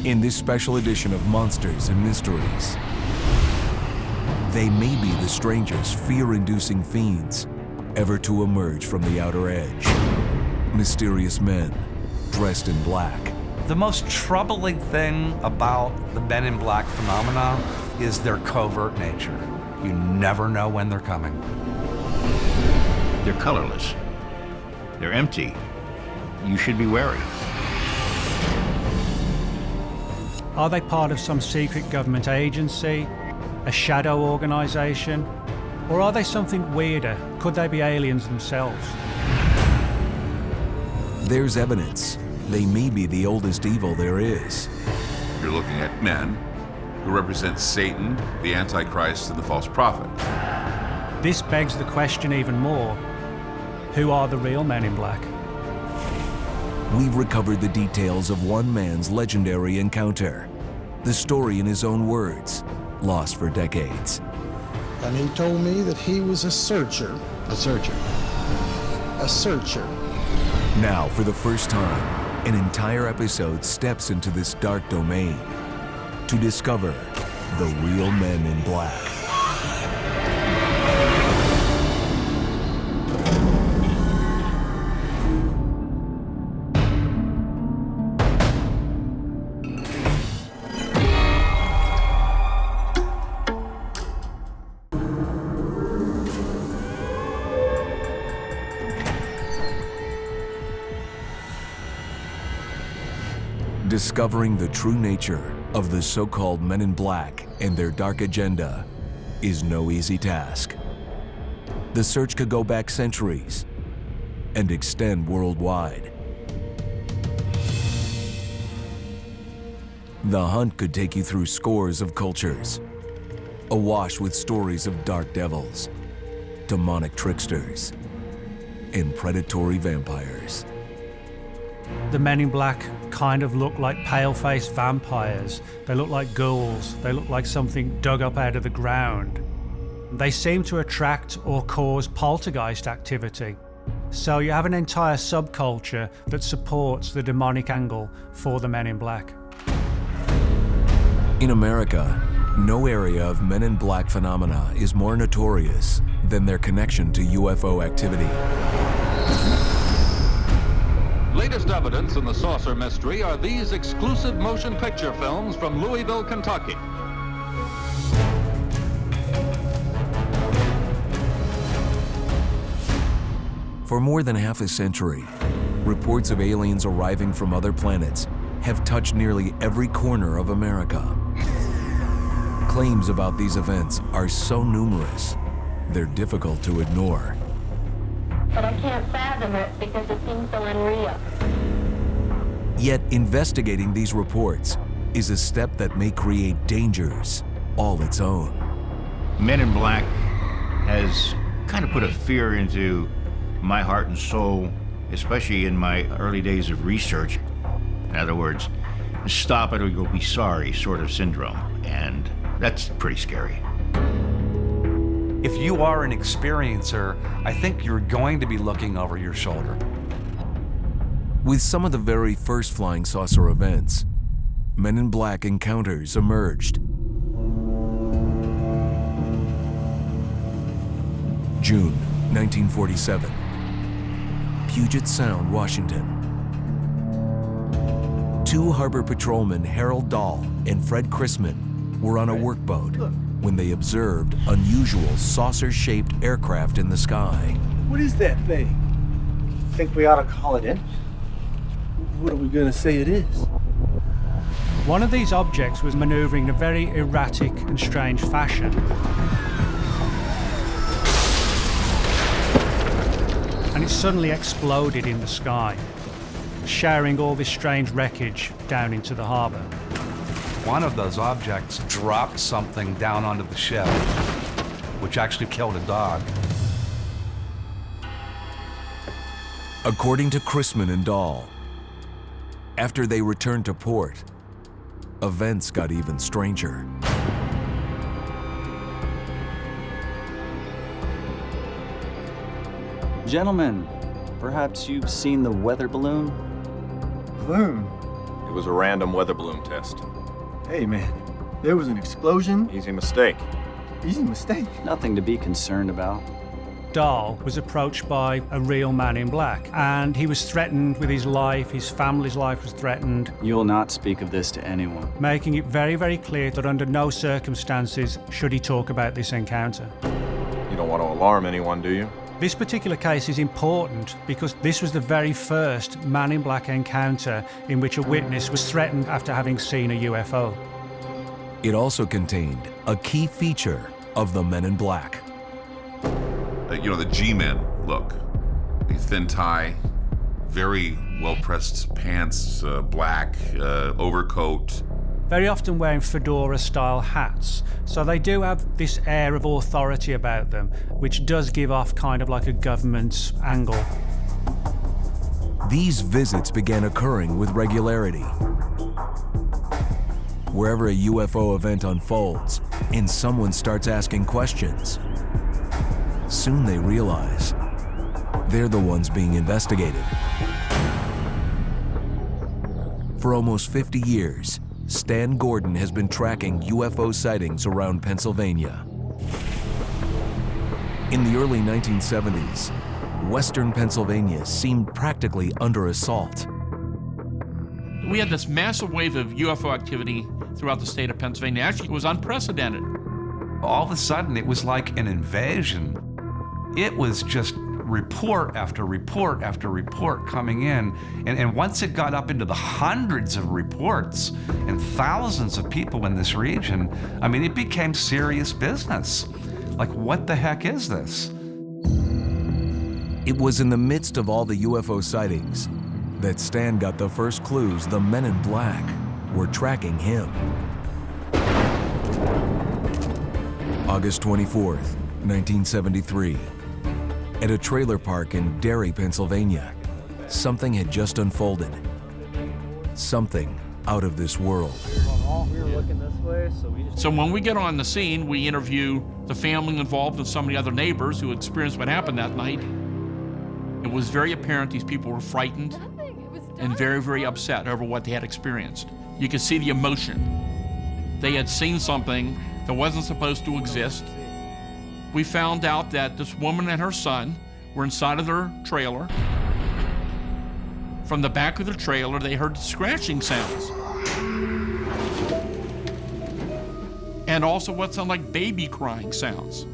In this special edition of Monsters and Mysteries, they may be the strangest, fear-inducing fiends ever to emerge from the outer edge. Mysterious men dressed in black. The most troubling thing about the Men in Black phenomena is their covert nature. You never know when they're coming. They're colorless. They're empty. You should be wary. Are they part of some secret government agency, a shadow organization, or are they something weirder? Could they be aliens themselves? There's evidence they may be the oldest evil there is. You're looking at men who represent Satan, the Antichrist, and the false prophet. This begs the question even more. Who are the real Men in Black? We've recovered the details of one man's legendary encounter. The story in his own words, lost for decades. And he told me that he was a searcher. A searcher. A searcher. Now, for the first time, an entire episode steps into this dark domain to discover the real Men in Black. Discovering the true nature of the so-called Men in Black and their dark agenda is no easy task. The search could go back centuries and extend worldwide. The hunt could take you through scores of cultures, awash with stories of dark devils, demonic tricksters, and predatory vampires. The Men in Black kind of look like pale-faced vampires. They look like ghouls. They look like something dug up out of the ground. They seem to attract or cause poltergeist activity. So you have an entire subculture that supports the demonic angle for the Men in Black. In America, no area of Men in Black phenomena is more notorious than their connection to UFO activity. Latest evidence in the saucer mystery are these exclusive motion picture films from Louisville, Kentucky. For more than half a century, reports of aliens arriving from other planets have touched nearly every corner of America. Claims about these events are so numerous, they're difficult to ignore. But I can't fathom it because it seems so unreal. Yet investigating these reports is a step that may create dangers all its own. Men in Black has kind of put a fear into my heart and soul, especially in my early days of research. In other words, stop it or you'll be sorry sort of syndrome. And that's pretty scary. If you are an experiencer, I think you're going to be looking over your shoulder. With some of the very first flying saucer events, Men in Black encounters emerged. June 1947, Puget Sound, Washington. Two harbor patrolmen, Harold Dahl and Fred Chrisman, were on a workboat when they observed unusual saucer-shaped aircraft in the sky. What is that thing? Think we ought to call it in? What are we gonna say it is? One of these objects was maneuvering in a very erratic and strange fashion. And it suddenly exploded in the sky, showering all this strange wreckage down into the harbor. One of those objects dropped something down onto the ship, which actually killed a dog. According to Chrisman and Dahl, after they returned to port, events got even stranger. Gentlemen, perhaps you've seen the weather balloon? Balloon? was a random weather balloon test. Hey, man, there was an explosion. Easy mistake. Easy mistake. Nothing to be concerned about. Dahl was approached by a real man in black, and he was threatened with his life. His family's life was threatened. You will not speak of this to anyone. Making it very, very clear that under no circumstances should he talk about this encounter. You don't want to alarm anyone, do you? This particular case is important because this was the very first man in black encounter in which a witness was threatened after having seen a UFO. It also contained a key feature of the Men in Black. You know, the G-men look. The thin tie, very well-pressed pants, black overcoat. Very often wearing fedora-style hats. So they do have this air of authority about them, which does give off kind of like a government angle. These visits began occurring with regularity. Wherever a UFO event unfolds and someone starts asking questions, soon they realize they're the ones being investigated. For almost 50 years, Stan Gordon has been tracking UFO sightings around Pennsylvania. In the early 1970s, western Pennsylvania seemed practically under assault. We had this massive wave of UFO activity throughout the state of Pennsylvania. Actually, it was unprecedented. All of a sudden, it was like an invasion. It was just report after report after report coming in. And once it got up into the hundreds of reports and thousands of people in this region, I mean, it became serious business. Like, what the heck is this? It was in the midst of all the UFO sightings that Stan got the first clues the Men in Black were tracking him. August 24th, 1973. At a trailer park in Derry, Pennsylvania, something had just unfolded. Something out of this world. We were looking this way, So when we get on the scene, we interview the family involved and some of the other neighbors who experienced what happened that night. It was very apparent these people were frightened and very, very upset over what they had experienced. You could see the emotion. They had seen something that wasn't supposed to exist. We found out that this woman and her son were inside of their trailer. From the back of the trailer, they heard scratching sounds. And also what sounded like baby crying sounds.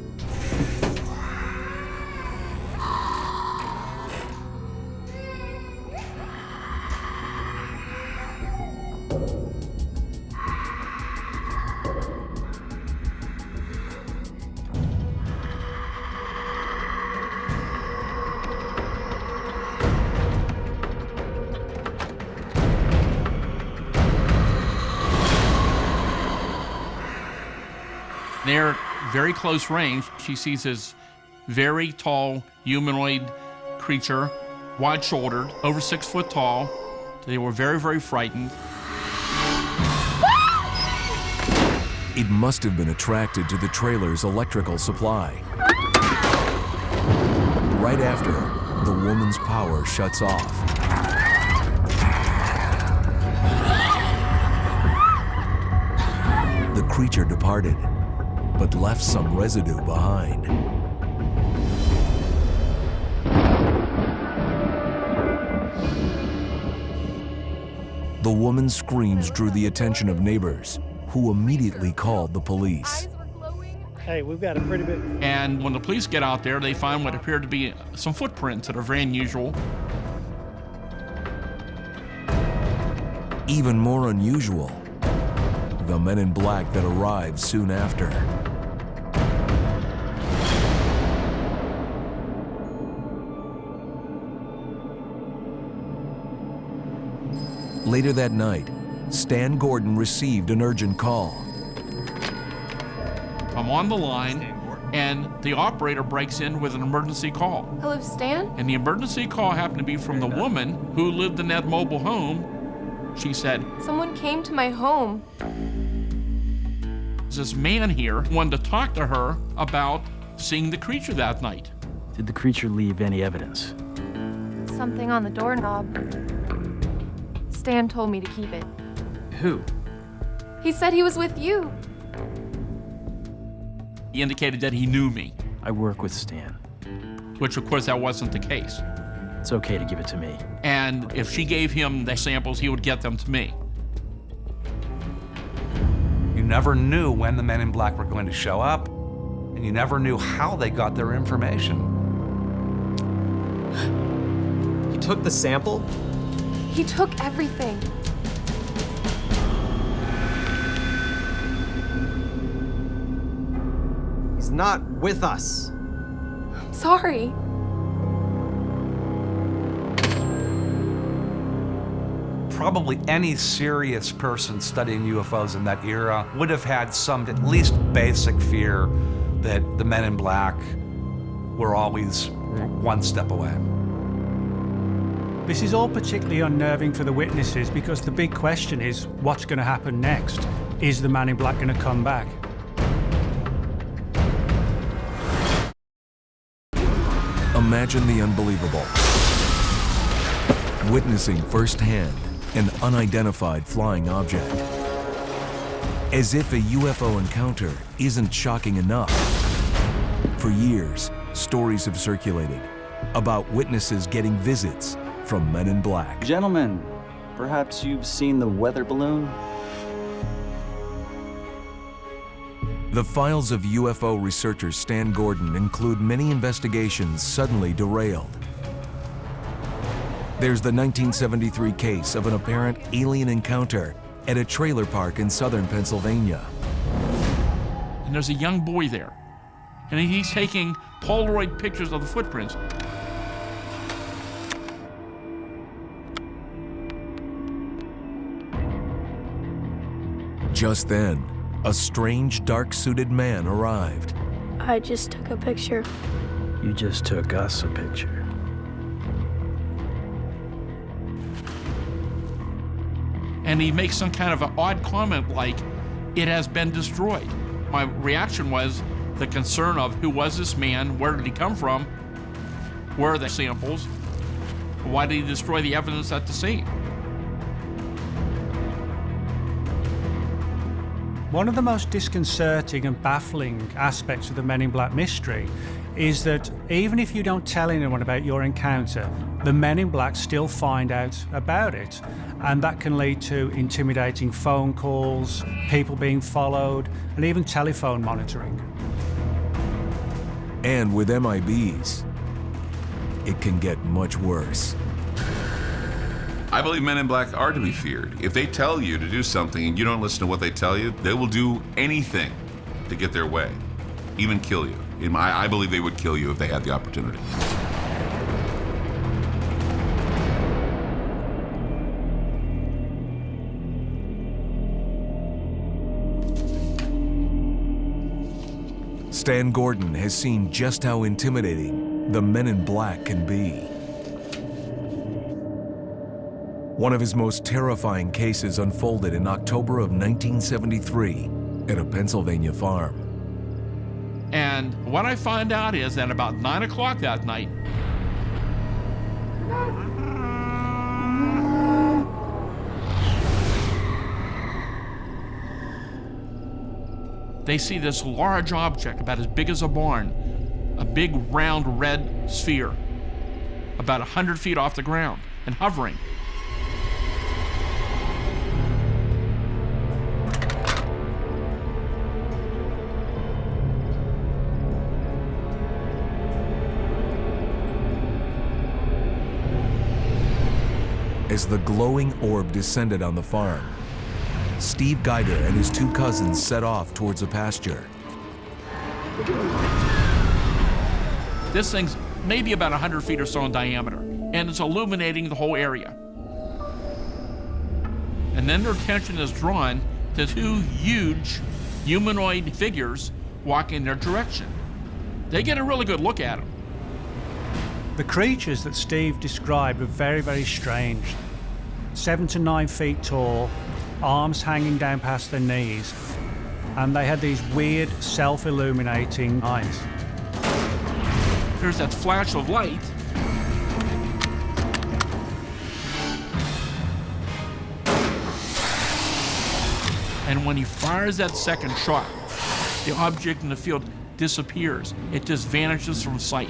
They're very close range. She sees this very tall humanoid creature, wide-shouldered, over 6 foot tall. They were very, very frightened. It must have been attracted to the trailer's electrical supply. Right after, the woman's power shuts off. The creature departed, but left some residue behind. The woman's screams drew the attention of neighbors, who immediately called the police. Hey, we've got a pretty big... And when the police get out there, they find what appeared to be some footprints that are very unusual. Even more unusual, the Men in Black that arrived soon after. Later that night, Stan Gordon received an urgent call. I'm on the line, and the operator breaks in with an emergency call. Hello, Stan? And the emergency call happened to be from the woman who lived in that mobile home. She said, Someone came to my home. this man here wanted to talk to her about seeing the creature that night. Did the creature leave any evidence? Something on the doorknob. Stan told me to keep it. Who? He said he was with you. He indicated that he knew me, I work with Stan. which of course that wasn't the case. It's okay to give it to me. And if she gave him the samples, he would get them to me. You never knew when the men in black were going to show up, and you never knew how they got their information. He took the sample? He took everything. He's not with us. Sorry. Probably any serious person studying UFOs in that era would have had some at least basic fear that the men in black were always one step away. This is all particularly unnerving for the witnesses because the big question is what's going to happen next? Is the man in black going to come back? Imagine the unbelievable. Witnessing firsthand an unidentified flying object. As if a UFO encounter isn't shocking enough. For years, stories have circulated about witnesses getting visits from men in black. Gentlemen, perhaps you've seen the weather balloon? The files of UFO researcher Stan Gordon include many investigations suddenly derailed. There's the 1973 case of an apparent alien encounter at a trailer park in southern Pennsylvania. And there's a young boy there, and he's taking Polaroid pictures of the footprints. Just then, a strange, dark-suited man arrived. I just took a picture. You just took us a picture. And he makes some kind of an odd comment like, it has been destroyed. My reaction was the concern of who was this man, where did he come from, where are the samples, why did he destroy the evidence at the scene? One of the most disconcerting and baffling aspects of the Men in Black mystery is that even if you don't tell anyone about your encounter, the Men in Black still find out about it. And that can lead to intimidating phone calls, people being followed, and even telephone monitoring. And with MIBs, it can get much worse. I believe men in black are to be feared. If they tell you to do something and you don't listen to what they tell you, they will do anything to get their way, even kill you. I believe they would kill you if they had the opportunity. Stan Gordon has seen just how intimidating the Men in Black can be. One of his most terrifying cases unfolded in October of 1973 at a Pennsylvania farm. And what I find out is that about 9 o'clock that night, they see this large object about as big as a barn, a big round red sphere, about 100 feet off the ground and hovering. As the glowing orb descended on the farm, Steve Geiger and his two cousins set off towards a pasture. This thing's maybe about 100 feet or so in diameter, and it's illuminating the whole area. And then their attention is drawn to two huge humanoid figures walking in their direction. They get a really good look at them. The creatures that Steve described were very, very strange. 7 to 9 feet tall, arms hanging down past their knees, and they had these weird self-illuminating eyes. There's that flash of light, And when he fires that second shot, the object in the field disappears. It just vanishes from sight.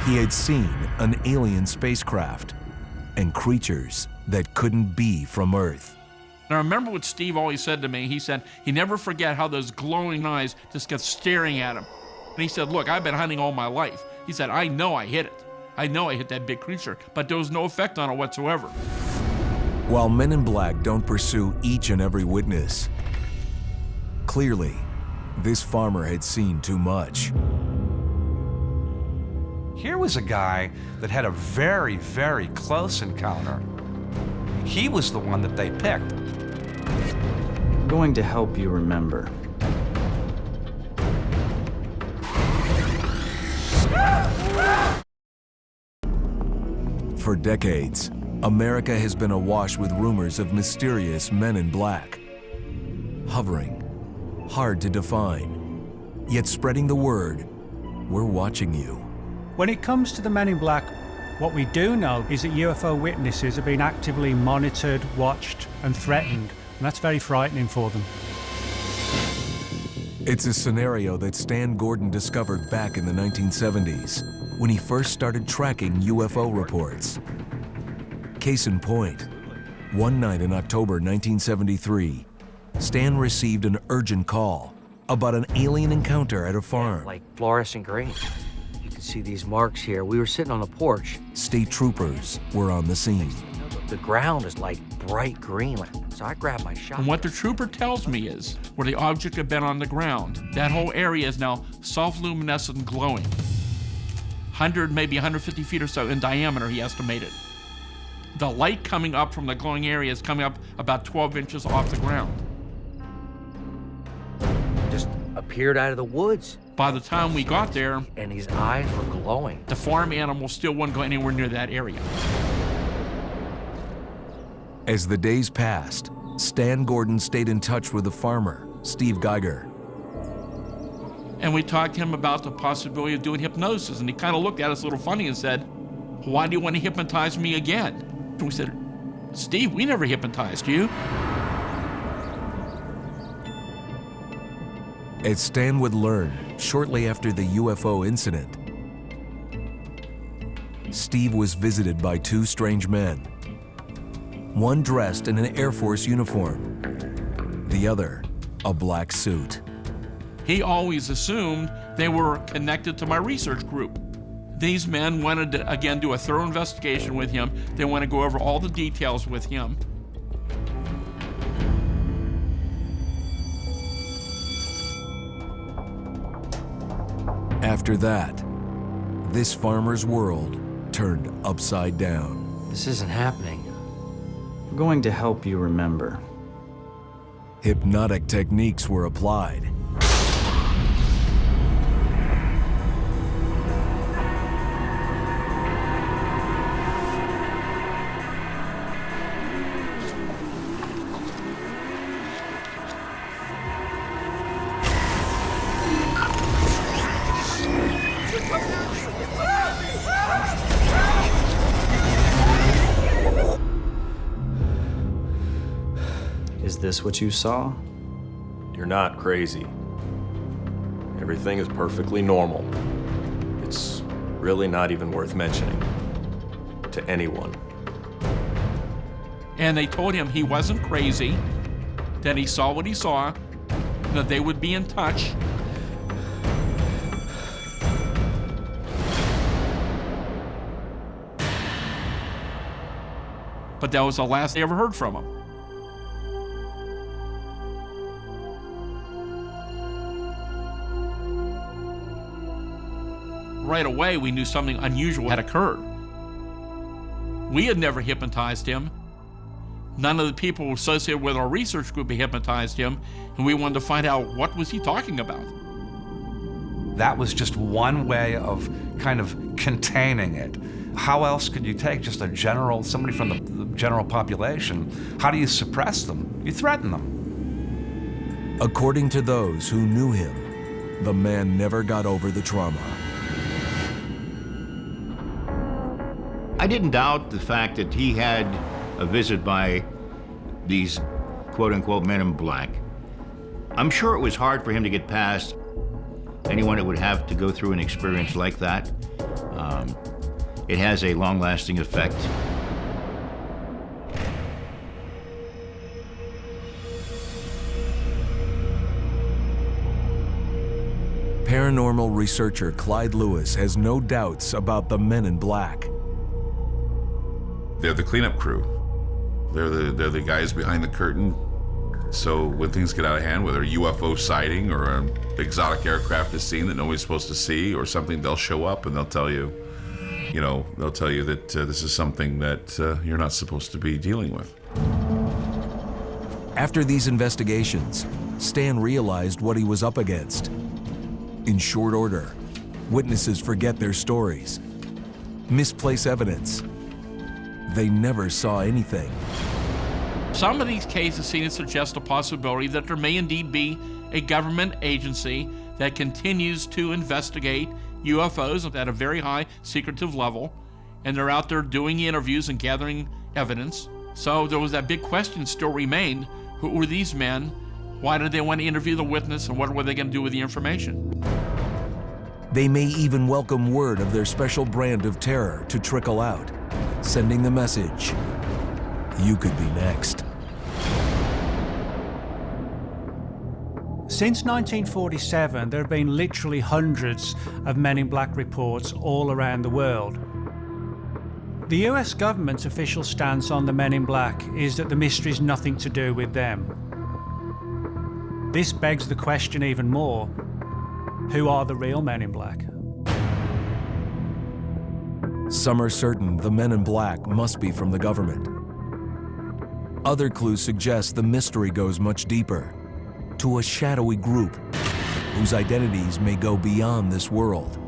He had seen an alien spacecraft and creatures that couldn't be from Earth. And I remember what Steve always said to me. He said he never forget how those glowing eyes just kept staring at him. And he said, look, I've been hunting all my life. He said, I know I hit it. I know I hit that big creature, but there was no effect on it whatsoever. While Men in Black don't pursue each and every witness, clearly, this farmer had seen too much. Here was a guy that had a very, very close encounter. He was the one that they picked. I'm going to help you remember. For decades, America has been awash with rumors of mysterious men in black. Hovering, hard to define, yet spreading the word, we're watching you. When it comes to the Men in Black, what we do know is that UFO witnesses are being actively monitored, watched, and threatened, and that's very frightening for them. It's a scenario that Stan Gordon discovered back in the 1970s when he first started tracking UFO reports. Case in point, one night in October 1973, Stan received an urgent call about an alien encounter at a farm. Like fluorescent green. You can see these marks here. We were sitting on the porch. State troopers were on the scene. The ground is like bright green, so I grabbed my shotgun. And what the trooper tells me is, where the object had been on the ground, that whole area is now self-luminescent and glowing. 100, maybe 150 feet or so in diameter, he estimated. The light coming up from the glowing area is coming up about 12 inches off the ground. Just appeared out of the woods. By the time we got there, and his eyes were glowing. The farm animal still wouldn't go anywhere near that area. As the days passed, Stan Gordon stayed in touch with the farmer, Steve Geiger. And we talked to him about the possibility of doing hypnosis, and he kind of looked at us a little funny and said, why do you want to hypnotize me again? And we said, Steve, we never hypnotized you. As Stan would learn shortly after the UFO incident, Steve was visited by two strange men. One dressed in an Air Force uniform, the other a black suit. He always assumed they were connected to my research group. These men wanted to, again, do a thorough investigation with him. They want to go over all the details with him. After that, this farmer's world turned upside down. This isn't happening. I'm going to help you remember. Hypnotic techniques were applied. Is this what you saw? You're not crazy. Everything is perfectly normal. It's really not even worth mentioning to anyone. And they told him he wasn't crazy, that he saw what he saw, that they would be in touch. But that was the last they ever heard from him. Right away, we knew something unusual had occurred. We had never hypnotized him. None of the people associated with our research group had hypnotized him, and we wanted to find out what was he talking about. That was just one way of kind of containing it. How else could you take just somebody from the general population? How do you suppress them? You threaten them. According to those who knew him, the man never got over the trauma. I didn't doubt the fact that he had a visit by these quote-unquote men in black. I'm sure it was hard for him to get past anyone that would have to go through an experience like that. It has a long-lasting effect. Paranormal researcher Clyde Lewis has no doubts about the men in black. They're the cleanup crew. They're the guys behind the curtain. So when things get out of hand, whether a UFO sighting or an exotic aircraft is seen that nobody's supposed to see or something, they'll show up and they'll tell you, they'll tell you that this is something that you're not supposed to be dealing with. After these investigations, Stan realized what he was up against. In short order, witnesses forget their stories, misplace evidence. They never saw anything. Some of these cases seem to suggest a possibility that there may indeed be a government agency that continues to investigate UFOs at a very high secretive level, and they're out there doing interviews and gathering evidence. So there was that big question still remained: who were these men? Why did they want to interview the witness, and what were they going to do with the information? They may even welcome word of their special brand of terror to trickle out, sending the message, you could be next. Since 1947, there have been literally hundreds of Men in Black reports all around the world. The US government's official stance on the Men in Black is that the mystery is nothing to do with them. This begs the question even more: who are the real Men in Black? Some are certain the Men in Black must be from the government. Other clues suggest the mystery goes much deeper, to a shadowy group whose identities may go beyond this world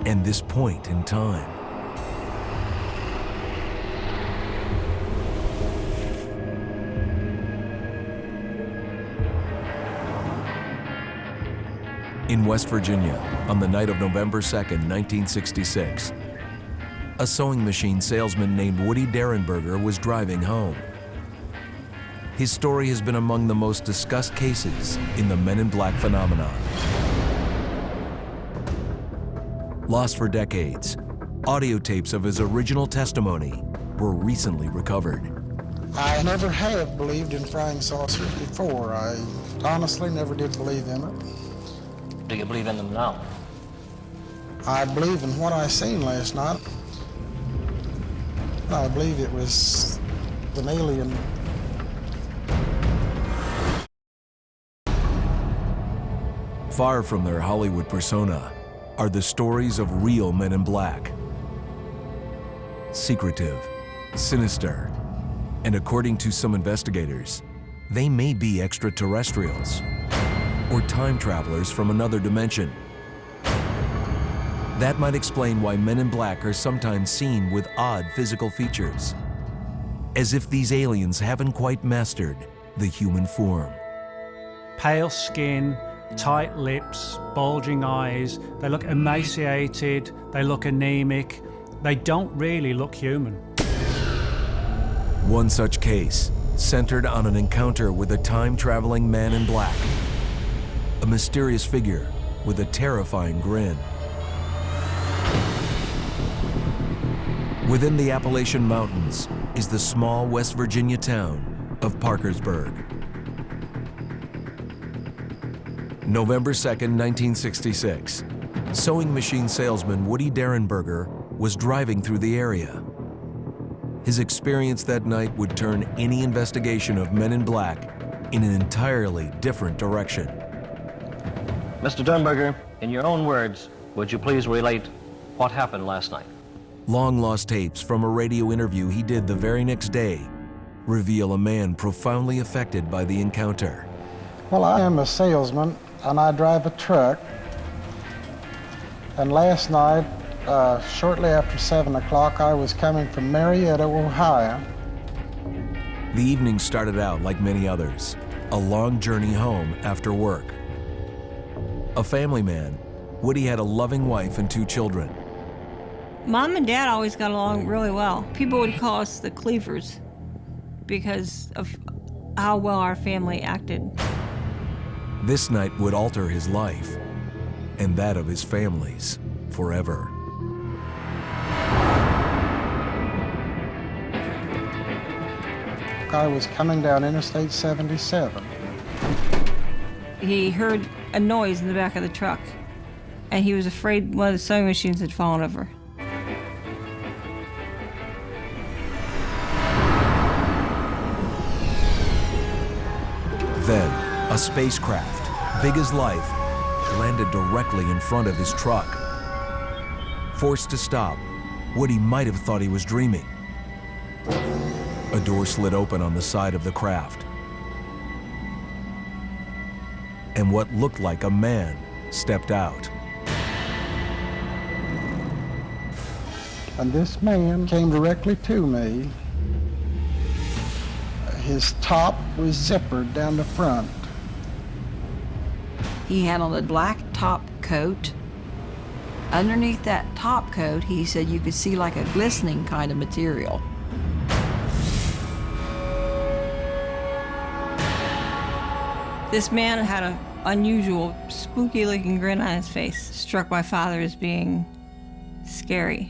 and this point in time. In West Virginia, on the night of November 2nd, 1966, a sewing machine salesman named Woody Derenberger was driving home. His story has been among the most discussed cases in the Men in Black phenomenon. Lost for decades, audio tapes of his original testimony were recently recovered. I never have believed in flying saucers before. I honestly never did believe in it. Do you believe in them now? I believe in what I seen last night. I believe it was an alien. Far from their Hollywood persona are the stories of real Men in Black. Secretive, sinister, and according to some investigators, they may be extraterrestrials or time travelers from another dimension. That might explain why Men in Black are sometimes seen with odd physical features, as if these aliens haven't quite mastered the human form. Pale skin, tight lips, bulging eyes, they look emaciated, they look anemic, they don't really look human. One such case centered on an encounter with a time-traveling man in black, a mysterious figure with a terrifying grin. Within the Appalachian Mountains is the small West Virginia town of Parkersburg. November 2nd, 1966, sewing machine salesman Woody Derenberger was driving through the area. His experience that night would turn any investigation of Men in Black in an entirely different direction. Mr. Derenberger, in your own words, would you please relate what happened last night? Long-lost tapes from a radio interview he did the very next day reveal a man profoundly affected by the encounter. Well, I am a salesman, and I drive a truck. And last night, shortly after 7 o'clock, I was coming from Marietta, Ohio. The evening started out like many others, a long journey home after work. A family man, Woody had a loving wife and 2 children. Mom and Dad always got along really well. People would call us the Cleavers. because of how well our family acted. This night would alter his life and that of his family's forever. I was coming down Interstate 77. He heard a noise in the back of the truck, and he was afraid one of the sewing machines had fallen over. Then, a spacecraft, big as life, landed directly in front of his truck. Forced to stop, Woody might have thought he was dreaming. A door slid open on the side of the craft, and what looked like a man stepped out. And this man came directly to me. His top was zippered down the front. He had on a black top coat. Underneath that top coat, he said you could see like a glistening kind of material. This man had an unusual, spooky-looking grin on his face. Struck my father as being scary.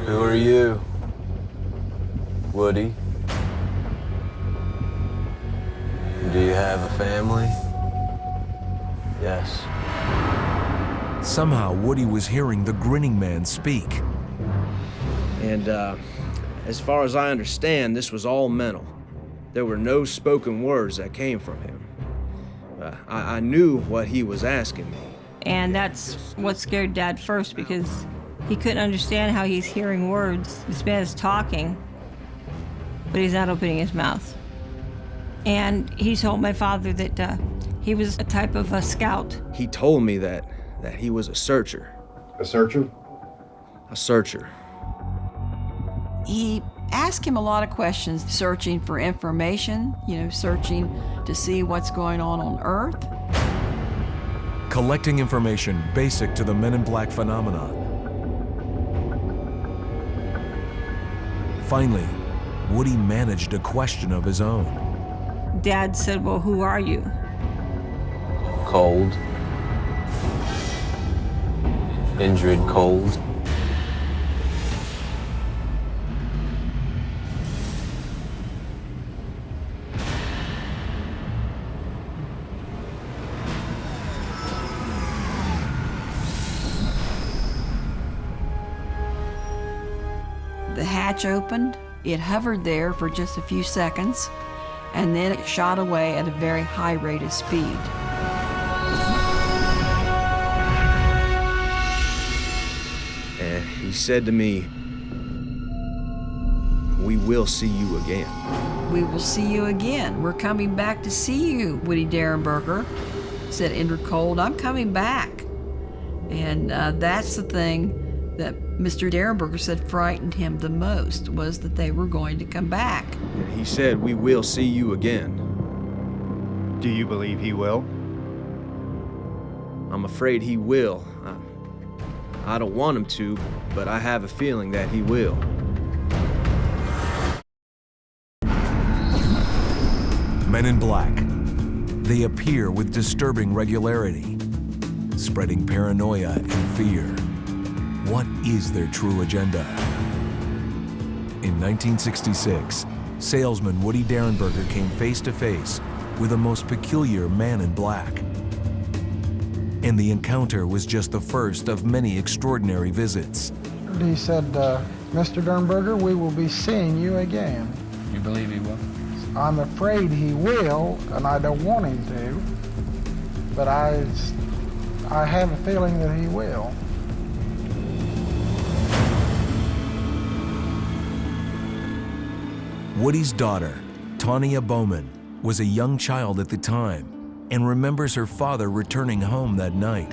Who are you? Woody? Do you have a family? Yes. Somehow, Woody was hearing the grinning man speak. And as far as I understand, this was all mental. There were no spoken words that came from him. I knew what he was asking me. And that's what scared Dad first, because he couldn't understand how he's hearing words. This man is talking, but he's not opening his mouth. And he told my father that he was a type of a scout. He told me that he was a searcher. A searcher? A searcher. He asked him a lot of questions, searching for information, searching to see what's going on Earth. Collecting information basic to the Men in Black phenomenon. Finally, Woody managed a question of his own. Dad said, "Well, who are you?" Cold. Indrid Cold. The hatch opened. It hovered there for just a few seconds, and then it shot away at a very high rate of speed. And he said to me, "We will see you again." "We will see you again. We're coming back to see you, Woody Derenberger," said Indrid Cold. "I'm coming back." And that's the thing that Mr. Derenberger said frightened him the most, was that they were going to come back. And he said, "We will see you again." Do you believe he will? I'm afraid he will. I don't want him to, but I have a feeling that he will. Men in Black. They appear with disturbing regularity, spreading paranoia and fear. What is their true agenda? In 1966, salesman Woody Derenberger came face to face with a most peculiar man in black. And the encounter was just the first of many extraordinary visits. He said, "Mr. Derenberger, we will be seeing you again." You believe he will? I'm afraid he will, and I don't want him to, but I have a feeling that he will. Woody's daughter, Tanya Bowman, was a young child at the time and remembers her father returning home that night.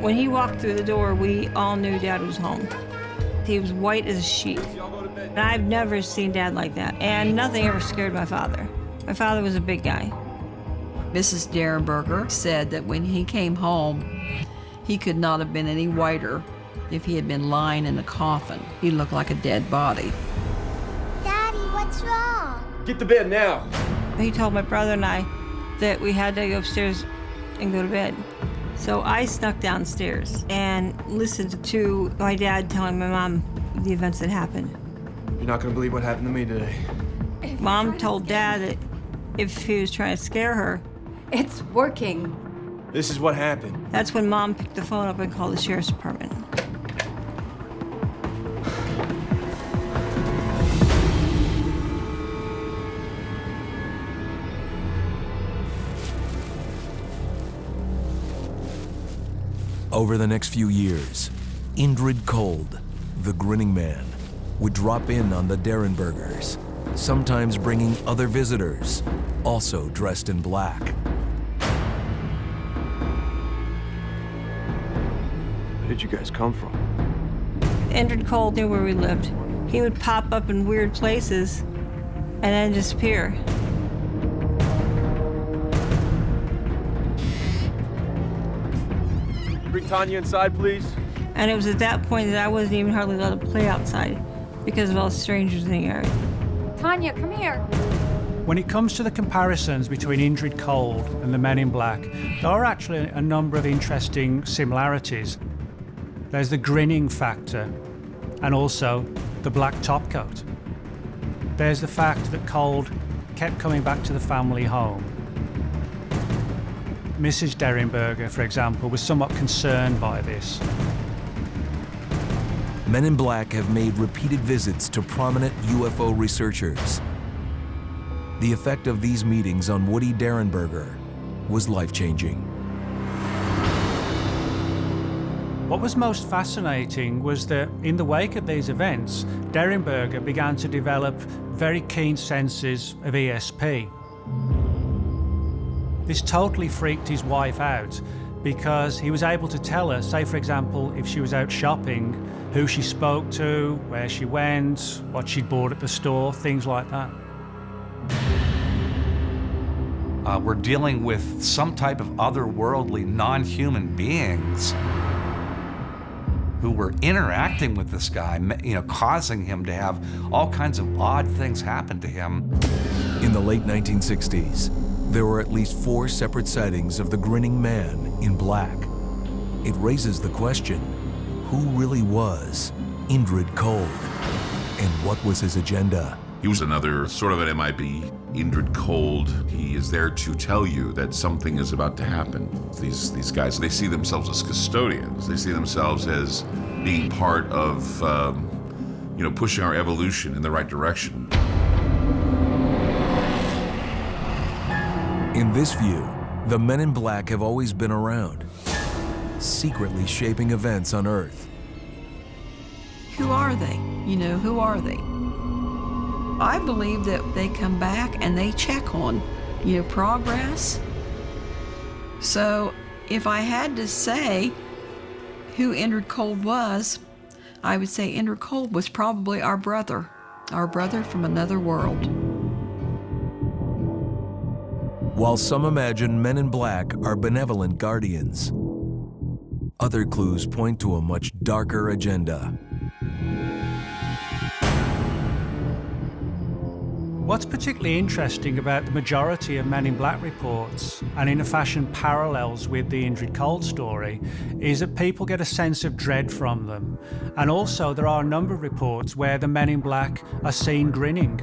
When he walked through the door, we all knew Dad was home. He was white as a sheet. And I've never seen Dad like that. And nothing ever scared my father. My father was a big guy. Mrs. Derenberger said that when he came home, He could not have been any whiter if he had been lying in a coffin. He looked like a dead body. Daddy, what's wrong? Get to bed now. He told my brother and I that we had to go upstairs and go to bed. So I snuck downstairs and listened to my dad telling my mom the events that happened. You're not gonna believe what happened to me today. Mom told Dad that if he was trying to scare her. It's working. This is what happened. That's when Mom picked the phone up and called the sheriff's department. Over the next few years, Indrid Cold, the grinning man, would drop in on the Derenbergers, sometimes bringing other visitors, also dressed in black. Where did you guys come from? Indrid Cold knew where we lived. He would pop up in weird places and then disappear. Bring Tanya inside, please. And it was at that point that I wasn't even hardly allowed to play outside because of all the strangers in the area. Tanya, come here. When it comes to the comparisons between Indrid Cold and the Men in Black, there are actually a number of interesting similarities. There's the grinning factor and also the black topcoat. There's the fact that Cold kept coming back to the family home. Mrs. Derenberger, for example, was somewhat concerned by this. Men in Black have made repeated visits to prominent UFO researchers. The effect of these meetings on Woody Derenberger was life-changing. What was most fascinating was that in the wake of these events, Derenberger began to develop very keen senses of ESP. This totally freaked his wife out because he was able to tell her, say for example, if she was out shopping, who she spoke to, where she went, what she'd bought at the store, things like that. We're dealing with some type of otherworldly, non-human beings who were interacting with this guy, causing him to have all kinds of odd things happen to him. In the late 1960s, there were at least 4 separate sightings of the grinning man in black. It raises the question, who really was Indrid Cold? And what was his agenda? He was another sort of an MIB, Indrid Cold. He is there to tell you that something is about to happen. These guys, they see themselves as custodians. They see themselves as being part of, pushing our evolution in the right direction. In this view, the Men in Black have always been around, secretly shaping events on Earth. Who are they? Who are they? I believe that they come back and they check on, progress. So if I had to say who Indrid Cold was, I would say Indrid Cold was probably our brother from another world. While some imagine Men in Black are benevolent guardians, other clues point to a much darker agenda. What's particularly interesting about the majority of Men in Black reports, and in a fashion parallels with the Indrid Cold story, is that people get a sense of dread from them. And also there are a number of reports where the Men in Black are seen grinning.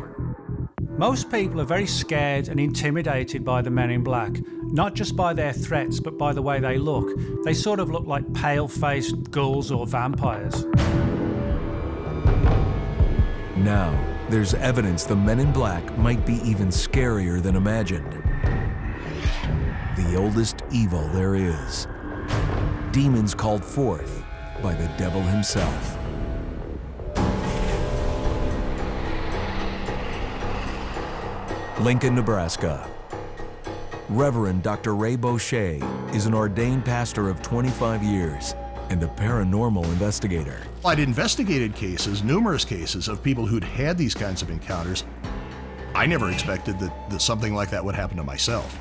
Most people are very scared and intimidated by the Men in Black, not just by their threats, but by the way they look. They sort of look like pale-faced ghouls or vampires. Now, there's evidence the Men in Black might be even scarier than imagined. The oldest evil there is. Demons called forth by the devil himself. Lincoln, Nebraska. Reverend Dr. Ray Boucher is an ordained pastor of 25 years and a paranormal investigator. I'd investigated numerous cases of people who'd had these kinds of encounters. I never expected that something like that would happen to myself.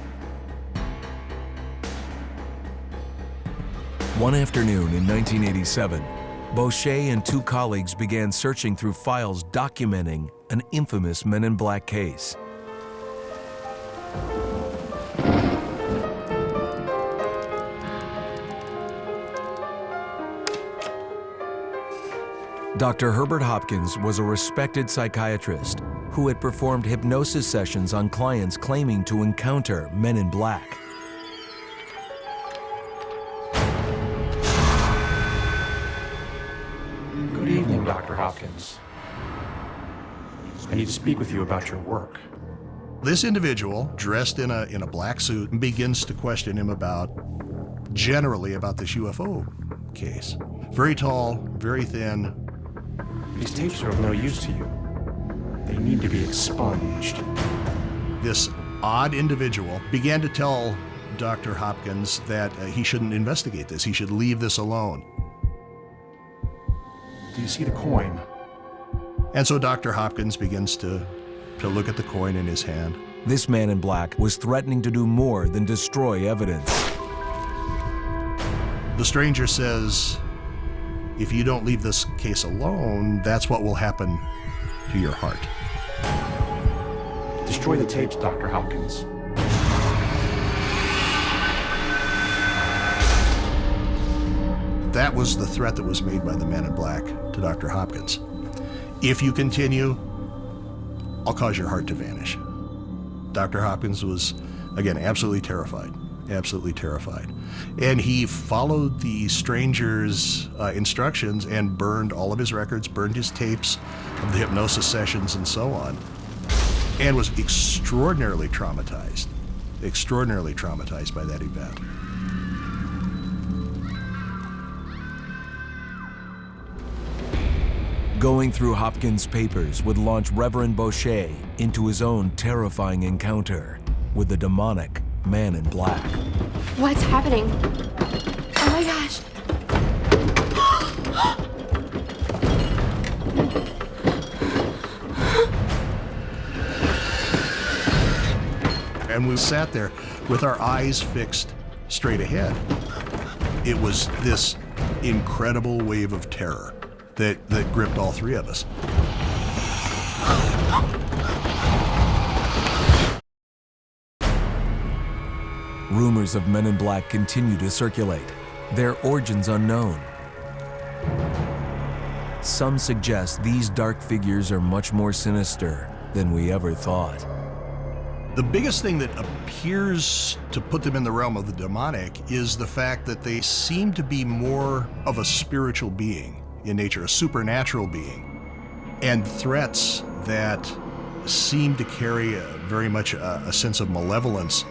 One afternoon in 1987, Boucher and two colleagues began searching through files documenting an infamous Men in Black case. Dr. Herbert Hopkins was a respected psychiatrist who had performed hypnosis sessions on clients claiming to encounter Men in Black. Good evening, Dr. Hopkins. I need to speak with you about your work. This individual, dressed in a black suit, begins to question him generally about this UFO case. Very tall, very thin. These tapes are of no use to you. They need to be expunged. This odd individual began to tell Dr. Hopkins that he shouldn't investigate this. He should leave this alone. Do you see the coin? And so Dr. Hopkins begins to look at the coin in his hand. This man in black was threatening to do more than destroy evidence. The stranger says, if you don't leave this case alone, that's what will happen to your heart. Destroy the tapes, Dr. Hopkins. That was the threat that was made by the Man in Black to Dr. Hopkins. If you continue, I'll cause your heart to vanish. Dr. Hopkins was, again, absolutely terrified. Absolutely terrified. And he followed the stranger's instructions and burned all of his records, burned his tapes of the hypnosis sessions and so on, and was extraordinarily traumatized by that event. Going through Hopkins' papers would launch Reverend Boucher into his own terrifying encounter with the demonic Man in Black. What's happening? Oh my gosh. And we sat there with our eyes fixed straight ahead. It was this incredible wave of terror that gripped all three of us. Rumors of Men in Black continue to circulate, their origins unknown. Some suggest these dark figures are much more sinister than we ever thought. The biggest thing that appears to put them in the realm of the demonic is the fact that they seem to be more of a spiritual being in nature, a supernatural being, and threats that seem to carry very much a sense of malevolence.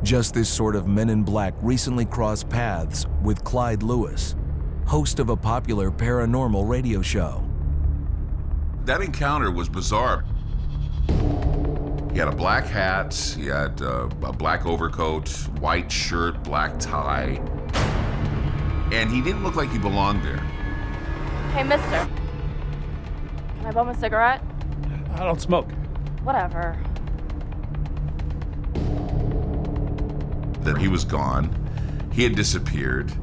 Just this sort of Men in Black recently crossed paths with Clyde Lewis, host of a popular paranormal radio show. That encounter was bizarre. He had a black hat, he had a black overcoat, white shirt, black tie, and he didn't look like he belonged there. Hey, mister. Can I bum a cigarette? I don't smoke. Whatever. That he was gone. He had disappeared.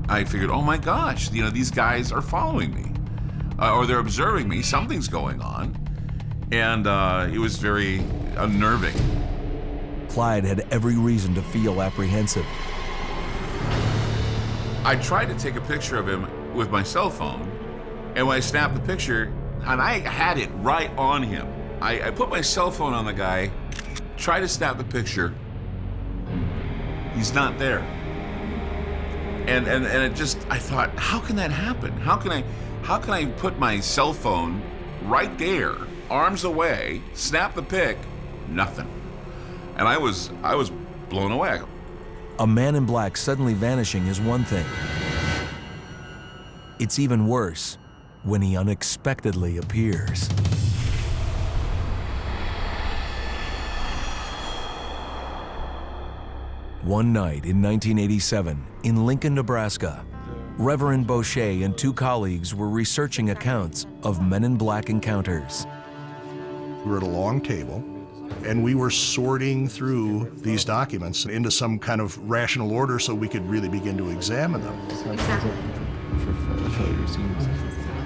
I figured, oh my gosh, these guys are following me. Or they're observing me, something's going on. And it was very unnerving. Clyde had every reason to feel apprehensive. I tried to take a picture of him with my cell phone, and when I snapped the picture, and I had it right on him. I put my cell phone on the guy, tried to snap the picture. He's not there. And it just, I thought, how can that happen? How can I put my cell phone right there, arms away, snap the pic, nothing. And I was blown away. A Man in Black suddenly vanishing is one thing. It's even worse when he unexpectedly appears. One night in 1987, in Lincoln, Nebraska, Reverend Boucher and two colleagues were researching accounts of Men in Black encounters. We were at a long table, And we were sorting through these documents into some kind of rational order so we could really begin to examine them.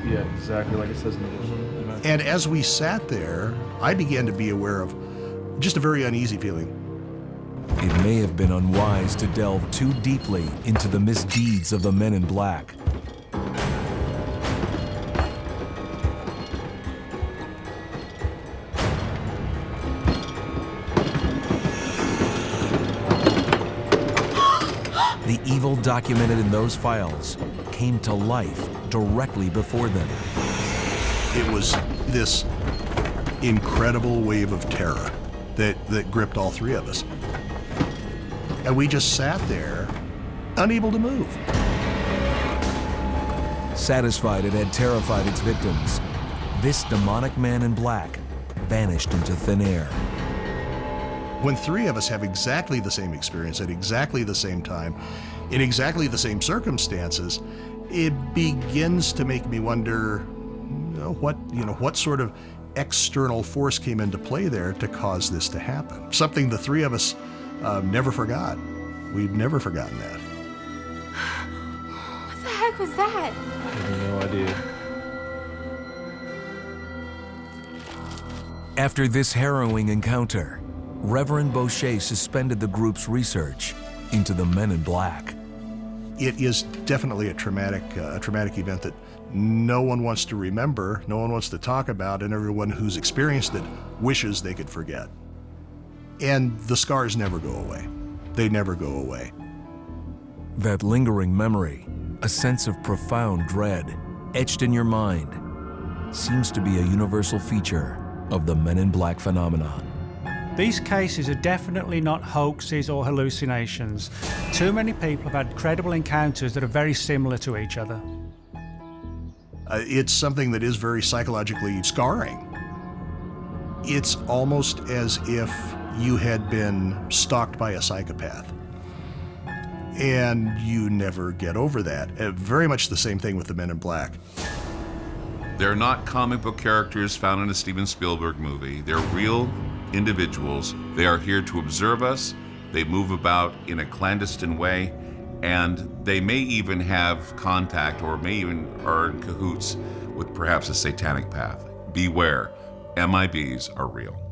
Yeah, exactly like it says in the book. And as we sat there, I began to be aware of just a very uneasy feeling. It may have been unwise to delve too deeply into the misdeeds of the men in black. The evil documented in those files came to life directly before them. It was this incredible wave of terror that gripped all three of us. And we just sat there, unable to move. Satisfied it had terrified its victims, this demonic man in black vanished into thin air. When three of us have exactly the same experience at exactly the same time, in exactly the same circumstances, it begins to make me wonder what sort of external force came into play there to cause this to happen. Something the three of us never forgot. We've never forgotten that. What the heck was that? I have no idea. After this harrowing encounter, Reverend Boucher suspended the group's research into the men in black. It is definitely a traumatic event that no one wants to remember, no one wants to talk about, and everyone who's experienced it wishes they could forget. And the scars never go away. They never go away. That lingering memory, a sense of profound dread, etched in your mind, seems to be a universal feature of the Men in Black phenomenon. These cases are definitely not hoaxes or hallucinations. Too many people have had credible encounters that are very similar to each other. It's something that is very psychologically scarring. It's almost as if you had been stalked by a psychopath. And you never get over that. Very much the same thing with the Men in Black. They're not comic book characters found in a Steven Spielberg movie. They're real individuals. They are here to observe us. They move about in a clandestine way, and they may even have contact or may even are in cahoots with perhaps a satanic path. Beware, MIBs are real.